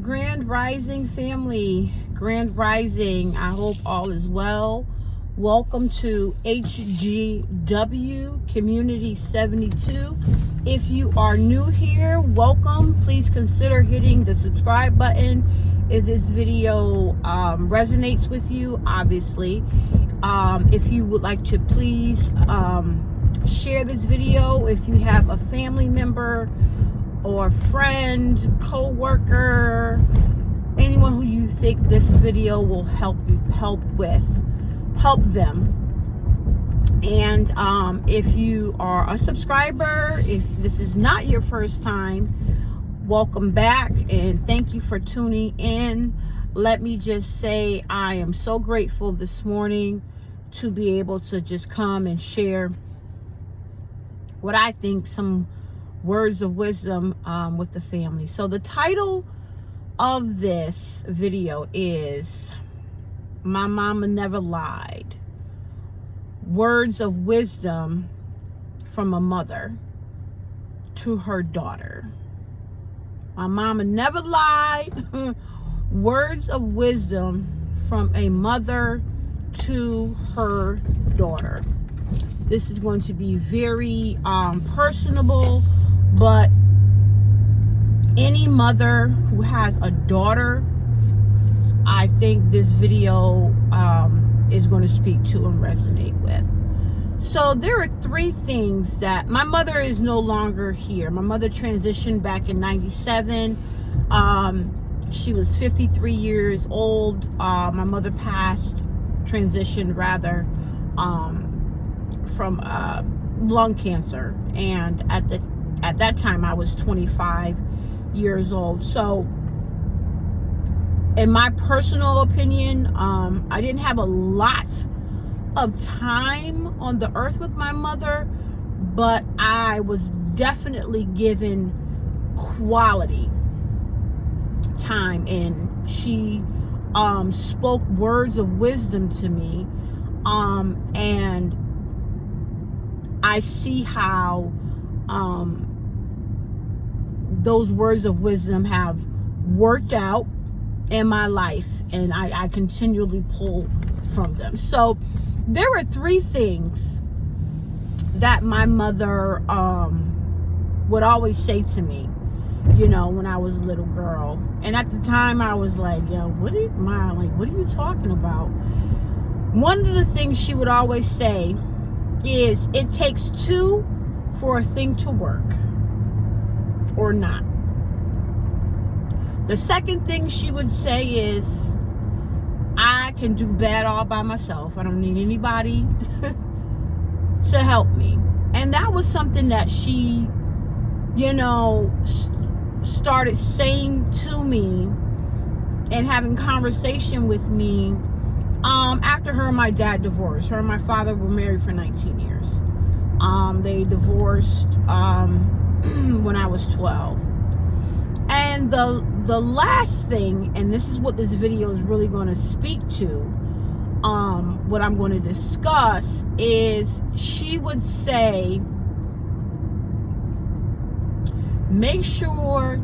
Grand Rising family, Grand Rising. I hope all is well. Welcome to HGW Community 72. If you are new here, welcome. Please consider hitting the subscribe button if this video resonates with you, obviously. If you would like to please share this video if you have a family member or friend, co-worker, anyone who you think this video will help them. And if you are a subscriber, if this is not your first time, welcome back and thank you for tuning in. Let me just say I am so grateful this morning to be able to just come and share what I think some words of wisdom with the family. So the title of this video is My Mama Never Lied. Words of wisdom from a mother to her daughter. My mama never lied. Words of wisdom from a mother to her daughter. This is going to be very personable, but any mother who has a daughter, I think this video is going to speak to and resonate with. So there are three things that my mother is no longer here. My mother transitioned back in '97. She was 53 years old. My mother transitioned rather, from lung cancer, and at that time I was 25 years old. So in my personal opinion, I didn't have a lot of time on the earth with my mother, but I was definitely given quality time, and she spoke words of wisdom to me, and I see how those words of wisdom have worked out in my life, and I continually pull from them. So there were three things that my mother would always say to me, you know, when I was a little girl. And at the time I was like, yo, what are you talking about? One of the things she would always say is, it takes two for a thing to work or not. The second thing she would say is, I can do bad all by myself. I don't need anybody to help me. And that was something that she, you know, started saying to me and having conversation with me after her and my dad divorced. Her and my father were married for 19 years. They divorced when I was 12. And the last thing, and this is what this video is really going to speak to, what I'm going to discuss, is she would say, make sure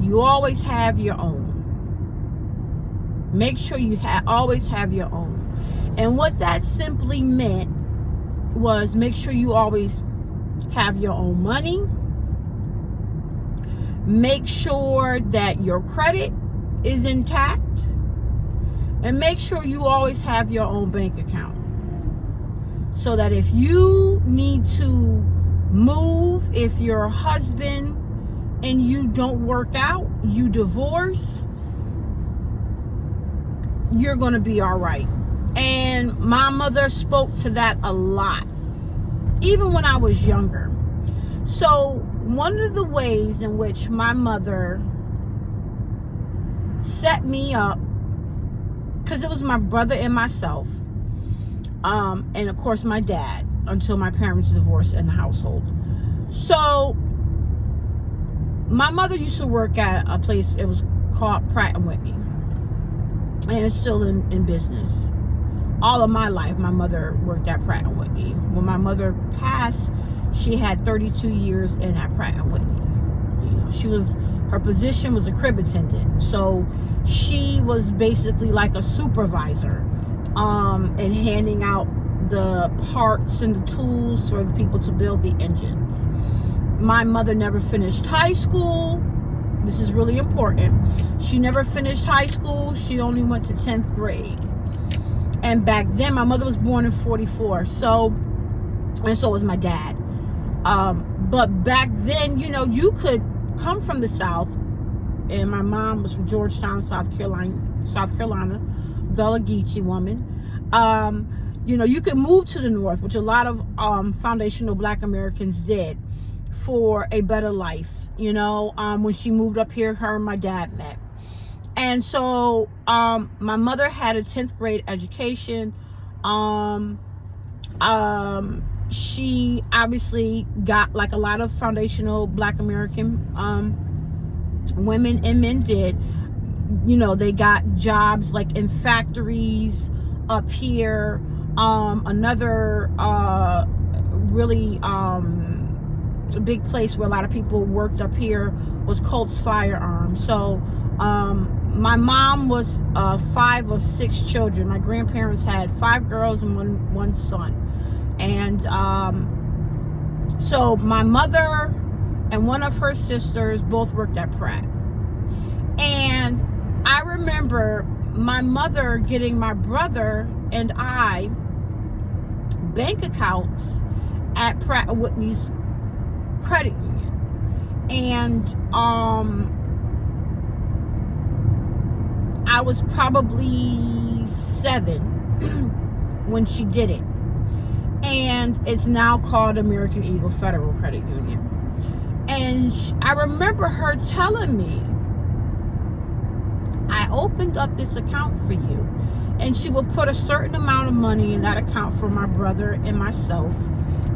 you always have your own. Make sure you always have your own. And what that simply meant was, make sure you always have your own money. Make sure that your credit is intact. And make sure you always have your own bank account. So that if you need to move, if your husband and you don't work out, you divorce, you're going to be all right. And my mother spoke to that a lot, even when I was younger. So one of the ways in which my mother set me up, because it was my brother and myself, and of course my dad, until my parents divorced in the household. So my mother used to work at a place, it was called Pratt & Whitney, and it's still in business. All of my life my mother worked at Pratt & Whitney. When my mother passed, she had 32 years in at Pratt & Whitney. You Her position was a crib attendant. So she was basically like a supervisor, and handing out the parts and the tools for the people to build the engines. My mother never finished high school. This is really important. She never finished high school. She only went to 10th grade. And back then, my mother was born in 44. And so was my dad. But back then, you could come from the South. And my mom was from Georgetown, South Carolina, Gullah Geechee woman. You could move to the North, which a lot of foundational Black Americans did, for a better life. When she moved up here, her and my dad met. And so my mother had a 10th grade education. She obviously got, like a lot of foundational Black American women and men did, they got jobs like in factories up here. Another really a big place where a lot of people worked up here was Colts Firearms. So my mom was 5 of 6 children. My grandparents had 5 girls and one son. And so my mother and one of her sisters both worked at Pratt. And I remember my mother getting my brother and I bank accounts at Pratt & Whitney's credit union. And I was probably 7 when she did it. And it's now called American Eagle Federal Credit Union. And I remember her telling me, I opened up this account for you. And she would put a certain amount of money in that account for my brother and myself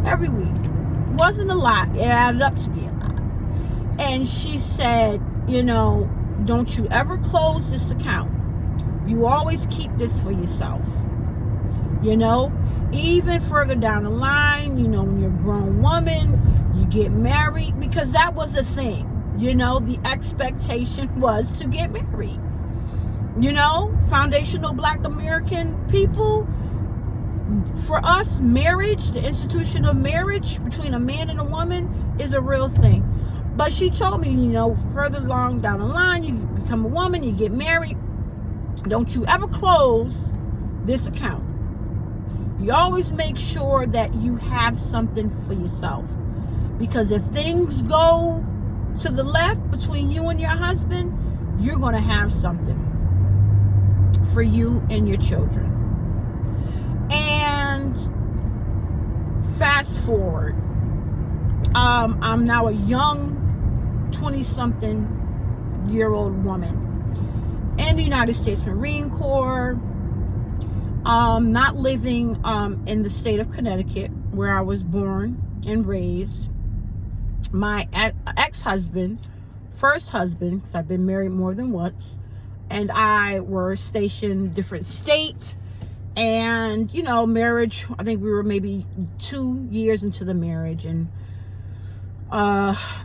every week. It wasn't a lot. It added up to be a lot. And she said, don't you ever close this account. You always keep this for yourself. Even further down the line, when you're a grown woman, you get married, because that was a thing. The expectation was to get married. Foundational Black American people, for us, marriage, the institution of marriage between a man and a woman, is a real thing. But she told me, further along down the line, you become a woman, you get married, don't you ever close this account. You always make sure that you have something for yourself. Because if things go to the left between you and your husband, you're going to have something for you and your children. And fast forward, I'm now a young 20-something-year-old woman in the United States Marine Corps. Not living in the state of Connecticut, where I was born and raised. My ex-husband, first husband, because I've been married more than once, and I were stationed different state. And marriage, I think we were maybe 2 years into the marriage, and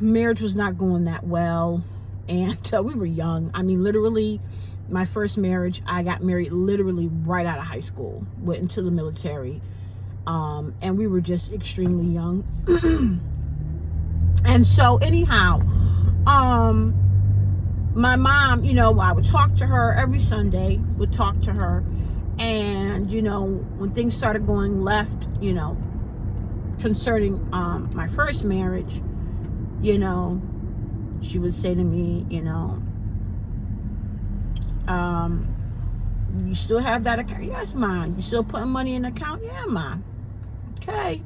marriage was not going that well. And we were young. I mean, literally, my first marriage, I got married literally right out of high school, went into the military, and we were just extremely young. And so anyhow, my mom, I would talk to her every Sunday, and when things started going left, concerning my first marriage, she would say to me, you still have that account? Yes, Mom. You still putting money in the account? Yeah, Mom. Okay.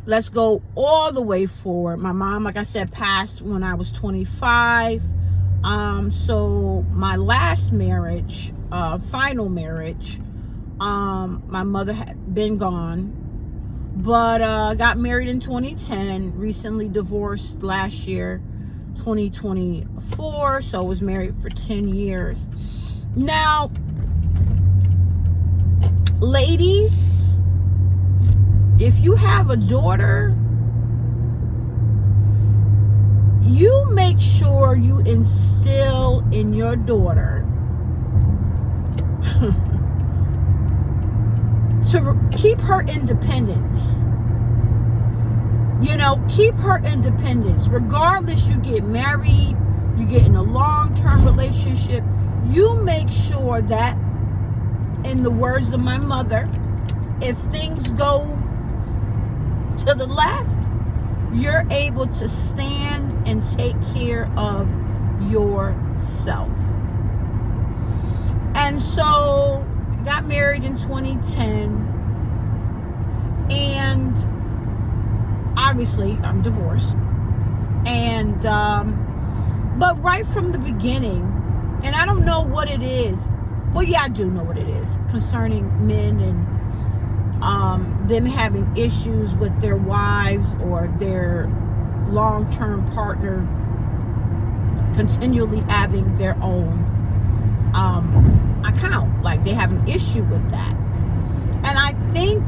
Let's go all the way forward. My mom, like I said, passed when I was 25. So my last marriage, final marriage, my mother had been gone, but got married in 2010, recently divorced last year, 2024, so was married for 10 years. Now, ladies, if you have a daughter, you make sure you instill in your daughter to keep her independence. You know, keep her independence. Regardless, you get married, you get in a long-term relationship, you make sure that, in the words of my mother, if things go to the left, you're able to stand and take care of yourself. And so, got married in 2010, and obviously I'm divorced. And but right from the beginning, and I don't know what it is. Well, yeah, I do know what it is concerning men and them having issues with their wives or their long-term partner continually having their own account. Like, they have an issue with that. And I think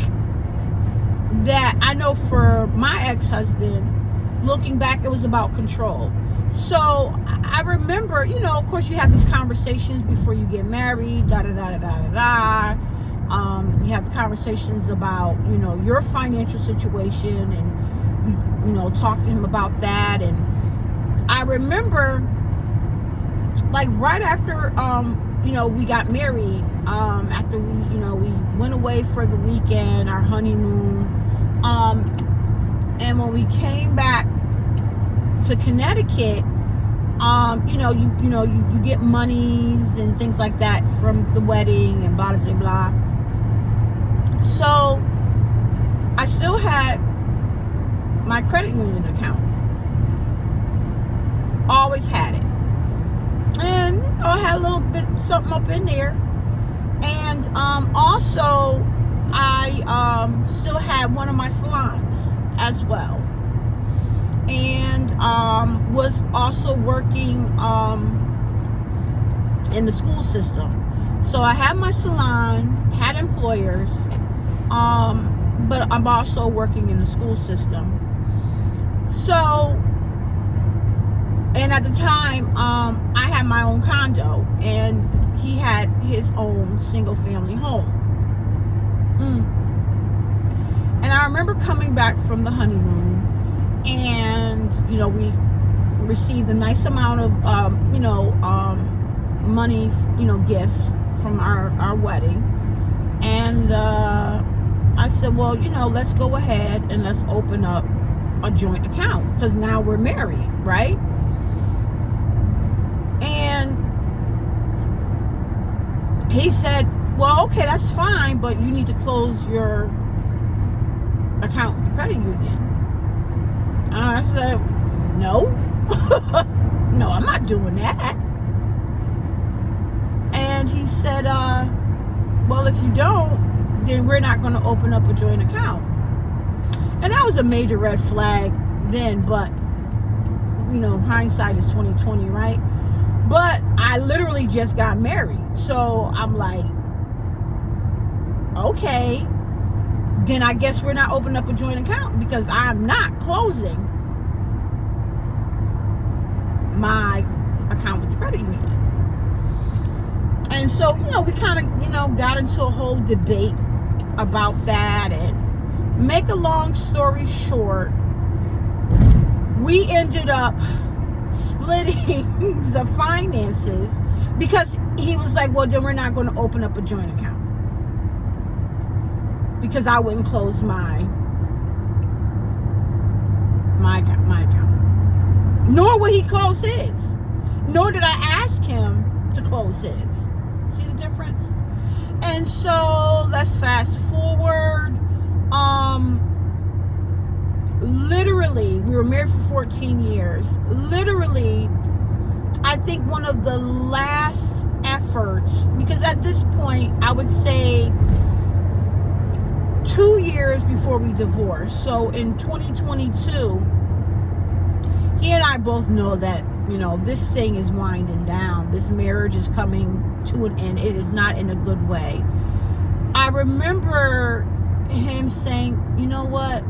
that, I know for my ex-husband, looking back, it was about control. So I remember, you know, of course you have these conversations before you get married, you have conversations about, you know, your financial situation, and you know, talk to him about that. And I remember, like, right after you know, we got married, after we, you know, we went away for the weekend, our honeymoon, and when we came back to Connecticut, you know, you get monies and things like that from the wedding and blah blah blah. So I still had my credit union account. Always had it. And, you know, I had a little bit something up in there. And also I still had one of my salons as well. And was also working in the school system. So I had my salon, had employers, but I'm also working in the school system. So, and at the time, I had my own condo, and he had his own single family home. And I remember coming back from the honeymoon, and, you know, we received a nice amount of, you know, money, you know, gifts from our wedding. And I said, well, you know, let's go ahead and let's open up a joint account, because now we're married, right? And he said, well, okay, that's fine, but you need to close your account with the credit union. And I said, no. No, I'm not doing that. And he said, well, if you don't, then we're not going to open up a joint account. And that was a major red flag then, but, you know, hindsight is 20/20, right? But I literally just got married. So I'm like, okay, then I guess we're not opening up a joint account, because I'm not closing my account with the credit union. And so, you know, we kind of, you know, got into a whole debate about that. And make a long story short, we ended up splitting the finances, because he was like, well, then we're not going to open up a joint account, because I wouldn't close my account. Nor would he close his. Nor did I ask him to close his. See the difference? And so let's fast forward. Literally, we were married for 14 years. Literally, I think one of the last efforts, because at this point, I would say 2 years before we divorced. So in 2022, he and I both know that, you know, this thing is winding down. This marriage is coming to an end. It is not in a good way. I remember him saying, you know what?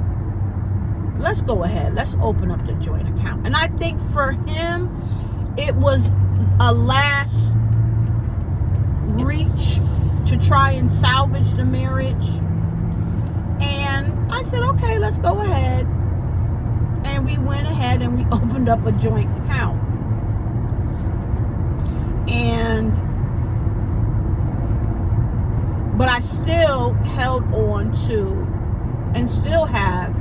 let's go ahead. Let's open up the joint account. And I think for him, it was a last reach to try and salvage the marriage. And I said, okay, let's go ahead. And we went ahead and we opened up a joint account. But I still held on to and still have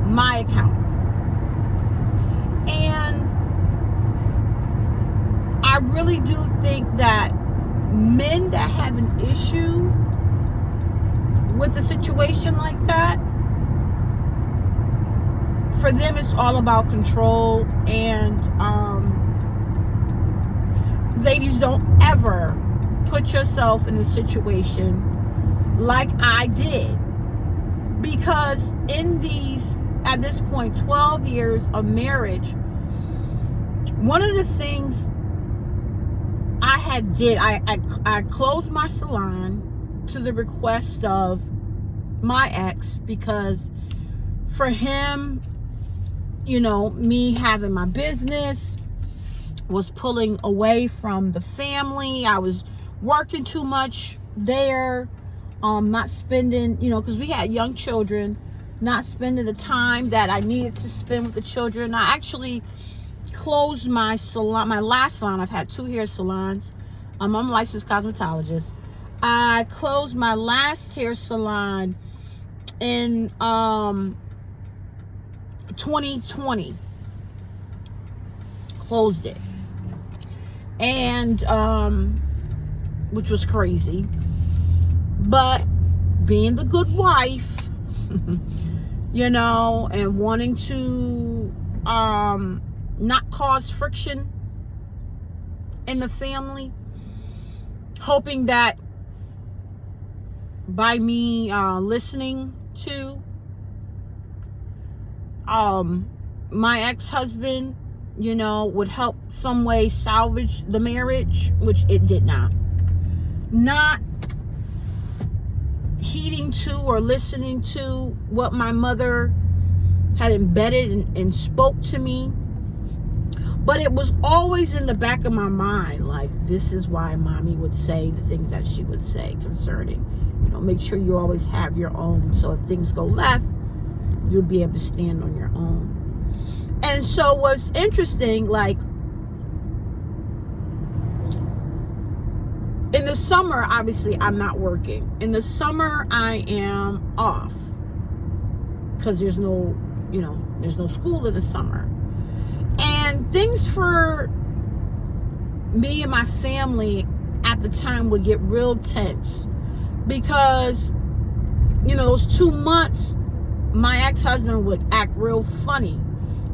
my account. And I really do think that men that have an issue with a situation like that, for them it's all about control. And ladies, don't ever put yourself in a situation like I did, because in these, at this point, 12 years of marriage, one of the things I closed my salon to the request of my ex, because for him, you know, me having my business was pulling away from the family. I was working too much there, not spending, you know, because we had young children, not spending the time that I needed to spend with the children. I actually closed my salon, my last salon. I've had 2 hair salons. I'm a licensed cosmetologist. I closed my last hair salon in 2020. Closed it. And which was crazy. But being the good wife, you know, and wanting to not cause friction in the family, hoping that by me listening to my ex-husband, you know, would help some way salvage the marriage, which it did not. Not heeding to or listening to what my mother had embedded and spoke to me. But it was always in the back of my mind, like, this is why mommy would say the things that she would say concerning, you know, make sure you always have your own. So if things go left, you'll be able to stand on your own. And so what's interesting, like, in the summer, obviously, I'm not working. In the summer, I am off because there's no, you know, there's no school in the summer. And things for me and my family at the time would get real tense because, you know, those 2 months, my ex-husband would act real funny,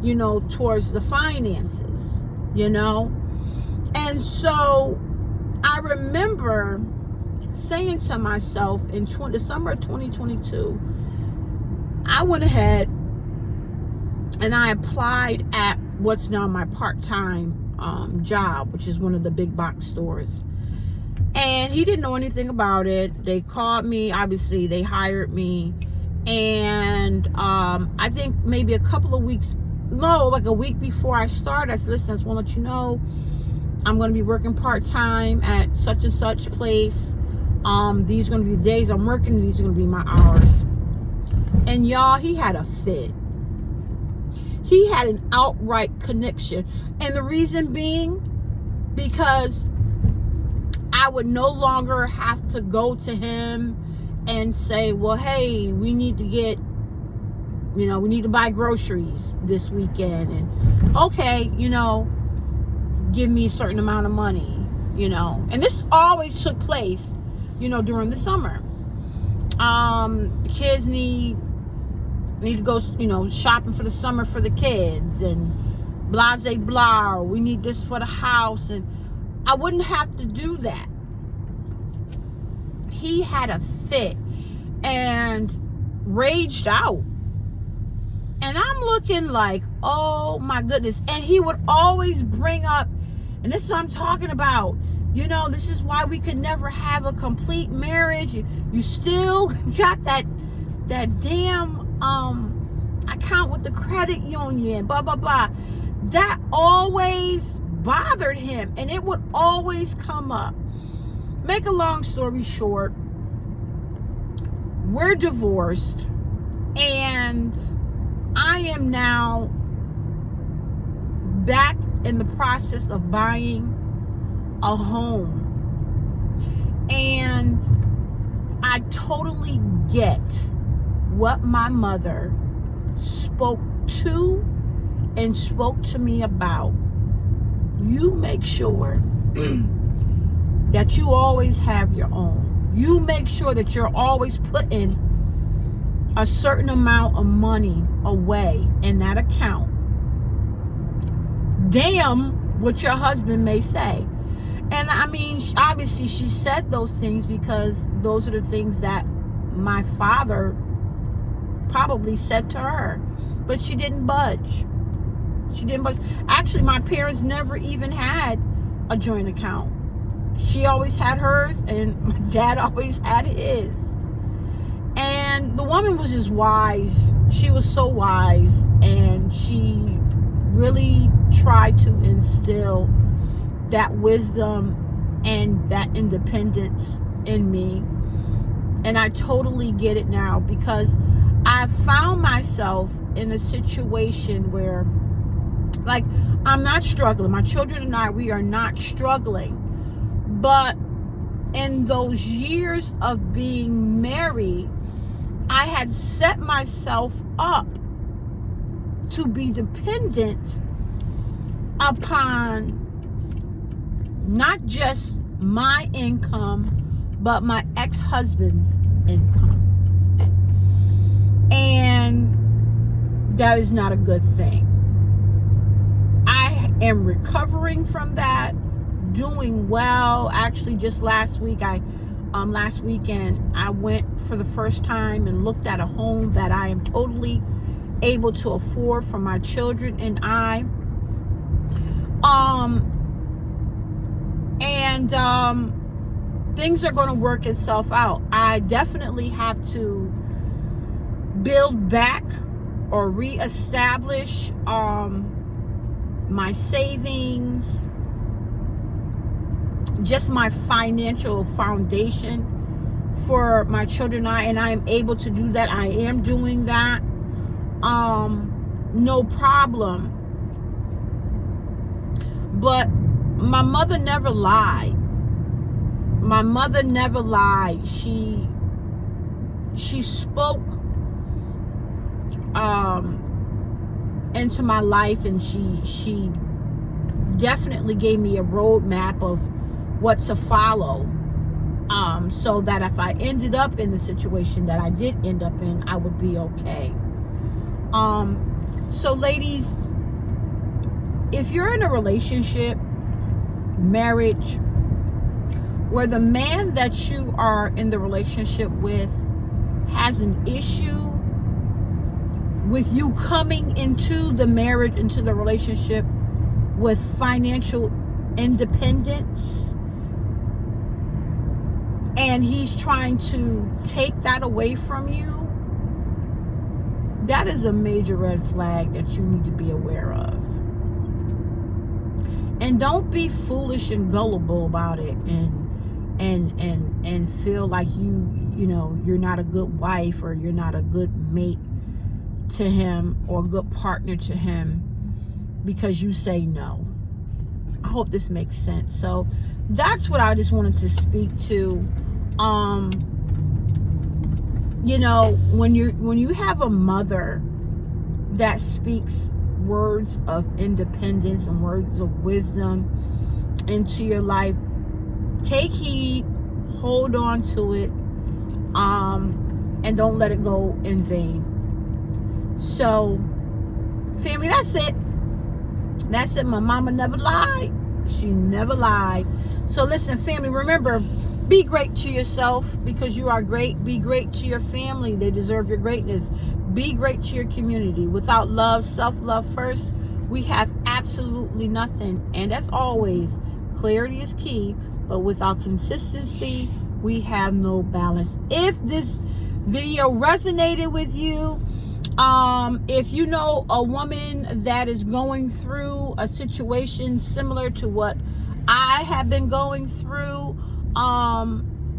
you know, towards the finances, you know. And so I remember saying to myself in the summer of 2022, I went ahead and I applied at what's now my part-time job, which is one of the big box stores. And he didn't know anything about it. They called me, obviously they hired me. And I think maybe a couple of weeks, no, like a week before I started, I said, listen, I just want to let you know, I'm going to be working part-time at such and such place. These are going to be the days I'm working. These are going to be my hours. And y'all, he had a fit. He had an outright conniption. And the reason being, because I would no longer have to go to him and say, well, hey, we need to get, you know, we need to buy groceries this weekend. And okay, you know, give me a certain amount of money, you know. And this always took place, you know, during the summer. Kids need to go, you know, shopping for the summer for the kids and blah, blah, blah. We need this for the house. And I wouldn't have to do that. He had a fit and raged out. And I'm looking like, oh my goodness. And he would always bring up, and this is what I'm talking about, you know, this is why we could never have a complete marriage. You still got that damn account with the credit union, blah, blah, blah. That always bothered him, and it would always come up. Make a long story short, we're divorced, and I am now back in the process of buying a home. And I totally get what my mother spoke to me about. You make sure that you always have your own. You make sure that you're always putting a certain amount of money away in that account. Damn what your husband may say. And I mean, obviously she said those things because those are the things that my father probably said to her. But she didn't budge. She didn't budge. Actually, my parents never even had a joint account. She always had hers, and my dad always had his. And the woman was just wise. She was so wise, and she really tried to instill that wisdom and that independence in me. And I totally get it now, because I found myself in a situation where, like, I'm not struggling. My children and I, we are not struggling. But in those years of being married, I had set myself up to be dependent upon not just my income, but my ex-husband's income. And that is not a good thing. I am recovering from that, doing well. Actually, just last weekend, I went for the first time and looked at a home that I am totally able to afford for my children and I. Things are going to work itself out. I definitely have to build back or reestablish my savings, just my financial foundation for my children and I am able to do that. I am doing that. No problem. But my mother never lied. My mother never lied. She spoke into my life, and she definitely gave me a roadmap of what to follow, so that if I ended up in the situation that I did end up in, I would be okay. So ladies, if you're in a relationship, marriage, where the man that you are in the relationship with has an issue with you coming into the marriage, into the relationship with financial independence, and he's trying to take that away from you, that is a major red flag that you need to be aware of. And don't be foolish and gullible about it and feel like you're not a good wife, or you're not a good mate to him or a good partner to him because you say no. I hope this makes sense. So that's what I just wanted to speak to. When you have a mother that speaks words of independence and words of wisdom into your life, take heed, hold on to it, and don't let it go in vain. So, family, that's it. That's it. My mama never lied. She never lied. So listen, family, remember, be great to yourself because you are great. Be great to your family. They deserve your greatness. Be great to your community. Without love, self-love first, we have absolutely nothing. And as always, clarity is key, but without consistency, we have no balance. If this video resonated with you, If you know a woman that is going through a situation similar to what I have been going through,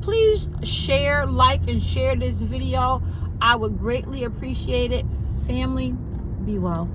please share, like, and share this video. I would greatly appreciate it. Family, be well.